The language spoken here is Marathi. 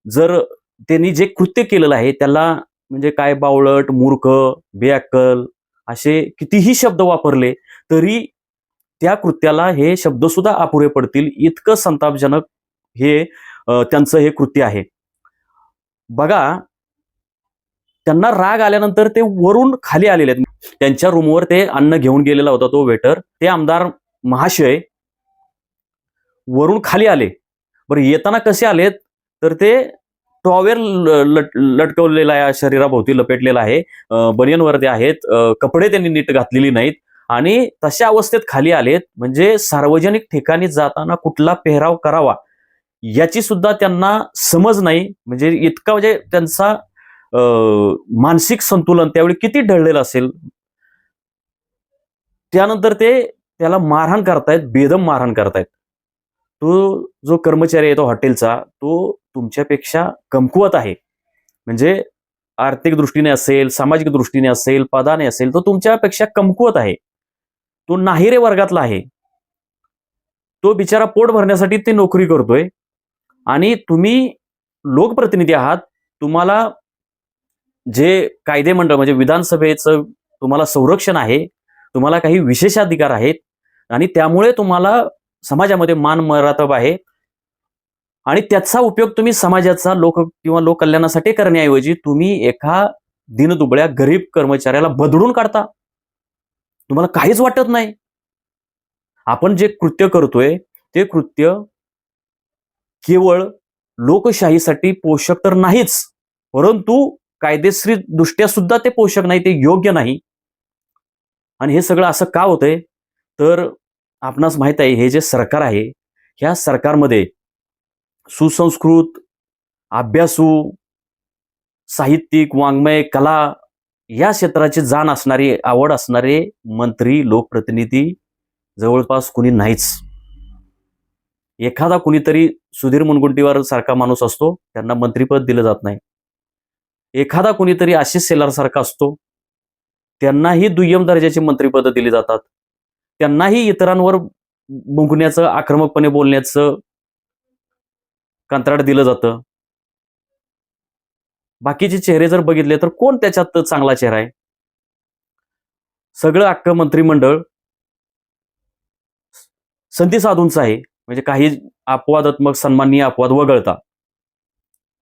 जर त्यांनी जे कृत्य केलेलं आहे त्याला म्हणजे काय बावळट, मूर्ख, बेअक्कल असे कितीही शब्द वापरले तरी त्या कृत्याला हे शब्द सुद्धा अपुरे पडतील, इतकं संतापजनक हे त्यांचं हे कृत्य आहे. बघा, त्यांना राग आल्यानंतर ते वरून खाली आलेले आहेत. त्यांच्या रूमवर ते अन्न घेऊन गेलेला होता तो वेटर. ते आमदार महाशय वरून खाली आले. बरं येताना कसे आलेत? तर ते टॉवेल लटकवलेला आहे, शरीराभोवती लपेटलेला आहे. बनियनवरती आहेत. कपडे त्यांनी नीट घातलेली नाहीत आणि तशा अवस्थेत खाली आलेत. म्हणजे सार्वजनिक ठिकाणी जाताना कुठला पेहराव करावा याची सुद्धा त्यांना समज नाही. म्हणजे इतका म्हणजे त्यांचा मानसिक संतुलन त्यावेळी किती ढळलेलं असेल. त्यानंतर ते त्याला मारहाण करतायत, बेदम मारहाण करतायत. तो जो कर्मचारी आहे तो हॉटेलचा, तो तुमच्यापेक्षा कमकुवत आहे. म्हणजे आर्थिक दृष्टीने असेल, सामाजिक दृष्टीने असेल, पदाने असेल, तो तुमच्यापेक्षा कमकुवत आहे. तो नाहिरे वर्गातला आहे. तो बिचारा पोट भरण्यासाठी ते नोकरी करतोय आणि तुम्ही लोकप्रतिनिधी आहात. तुम्हाला जे कायदेमंडळ म्हणजे विधानसभेचं तुम्हाला संरक्षण आहे. तुम्हाला काही विशेषाधिकार आहेत आणि त्यामुळे तुम्हाला समाजामध्ये मान मर्यादा आहे आणि त्याचा उपयोग तुम्ही समाजाचा किंवा लोक कल्याणासाठी करण्याऐवजी तुम्ही एका दीनदुबळ्या गरीब कर्मचाऱ्याला बदडून काढता. तुम्हाला काहीच वाटत नाही. आपण जे कृत्य करतोय ते कृत्य केवळ लोकशाहीसाठी पोषक तर नाहीच, परंतु कायदेशीर दृष्ट्या सुद्धा ते पोषक नाही, ते योग्य नाही. आणि हे सगळं असं का होतंय? तर आपणास माहित आहे हे जे सरकार आहे, ह्या सरकारमध्ये सुसंस्कृत, अभ्यासू, साहित्यिक, वाङ्मय, कला या क्षेत्राची जाण असणारे, आवड असणारे मंत्री, लोकप्रतिनिधी जवळपास कुणी नाहीच. एखादा कुणीतरी सुधीर मुनगंटीवार सारखा माणूस असतो, त्यांना मंत्रिपद दिलं जात नाही. एखादा कुणीतरी आशिष शेलार सारखा असतो, त्यांनाही दुय्यम दर्जाची मंत्रिपद दिली जातात. त्यांनाही इतरांवर मुंगण्याचं, आक्रमकपणे बोलण्याचं कंत्राट दिलं जातं. बाकीचे चेहरे जर बघितले तर कोण त्याच्यात चांगला चेहरा आहे? सगळं अख्खं मंत्रिमंडळ संधी साधूंचं आहे. म्हणजे काही अपवादात्मक सन्माननीय अपवाद वगळता